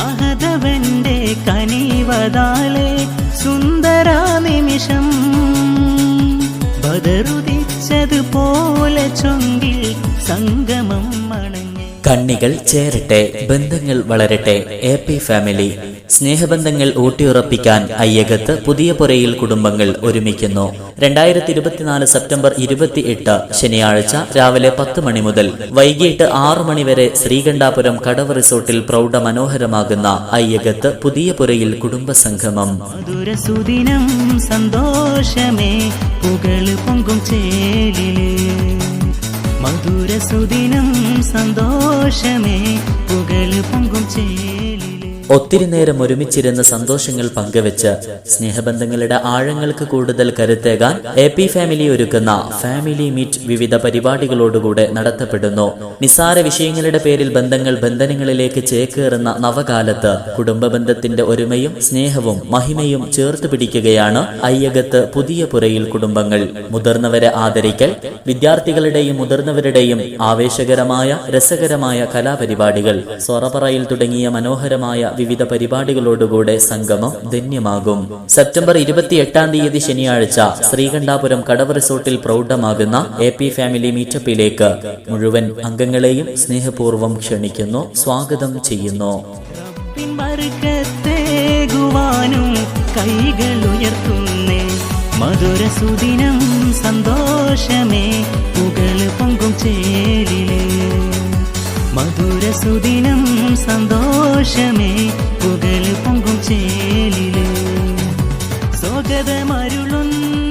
അഹദവന്റെ കനിവതാലെ സുന്ദര നിമിഷം ബദറുദിച്ചതുപോലെ ചൊങ്കിൽ സംഗമം മണഞ്ഞ്. കണ്ണികൾ ചേരട്ടെ, ബന്ധങ്ങൾ വളരട്ടെ. എപി ഫാമിലി സ്നേഹബന്ധങ്ങൾ ഊട്ടിയുറപ്പിക്കാൻ അയ്യകത്ത് പുതിയ പുരയിൽ കുടുംബങ്ങൾ ഒരുമിക്കുന്നു. 2024 സെപ്റ്റംബർ 28 ശനിയാഴ്ച രാവിലെ 10 മണി മുതൽ വൈകിട്ട് 6 മണി വരെ ശ്രീകണ്ഠാപുരം കടവ് റിസോർട്ടിൽ പ്രൗഢ മനോഹരമാകുന്ന അയ്യകത്ത് പുതിയ പുരയിൽ കുടുംബസംഗമം. മധുരസുദിനം സന്തോഷമേ പുകള് പൊങ്കും ചേലില്. മധുരസുദിനം സന്തോഷമേ പുകള് പൊങ്കും ചേലില്. ഒത്തിരി നേരം ഒരുമിച്ചിരുന്ന് സന്തോഷങ്ങൾ പങ്കുവെച്ച് സ്നേഹബന്ധങ്ങളുടെ ആഴങ്ങൾക്ക് കൂടുതൽ കരുത്തേകാൻ എപി ഫാമിലി ഒരുക്കുന്ന ഫാമിലി മീറ്റ് വിവിധ പരിപാടികളോടുകൂടെ നടത്തപ്പെടുന്നു. നിസ്സാര വിഷയങ്ങളുടെ പേരിൽ ബന്ധങ്ങൾ ബന്ധനങ്ങളിലേക്ക് ചേക്കേറുന്ന നവകാലത്ത് കുടുംബ ബന്ധത്തിന്റെ ഒരുമയും സ്നേഹവും മഹിമയും ചേർത്ത് പിടിക്കുകയാണ് അയ്യകത്ത് പുതിയ പുരയിൽ കുടുംബങ്ങൾ. മുതിർന്നവരെ ആദരിക്കൽ, വിദ്യാർത്ഥികളുടെയും മുതിർന്നവരുടെയും ആവേശകരമായ രസകരമായ കലാപരിപാടികൾ, സൊറപറയിൽ തുടങ്ങിയ മനോഹരമായ വിവിധ പരിപാടികളോടുകൂടെ സംഗമം ധന്യമാകും. സെപ്റ്റംബർ 28 ശനിയാഴ്ച ശ്രീകണ്ഠാപുരം കടവ് റിസോർട്ടിൽ പ്രൗഢമാകുന്ന എപി ഫാമിലി മീറ്റപ്പിലേക്ക് മുഴുവൻ അംഗങ്ങളെയും സ്നേഹപൂർവ്വം ക്ഷണിക്കുന്നു, സ്വാഗതം ചെയ്യുന്നു. കൈകളുയർത്തുന്നേ മധുരസുദിനം സന്തോഷമേ പുകള് പൊങ്കും ചേലില്. മധുരസുദിനം സന്തോഷമേ പുകള് പൊങ്കും ചേലില്. സ്വാഗതമരുളുന്ന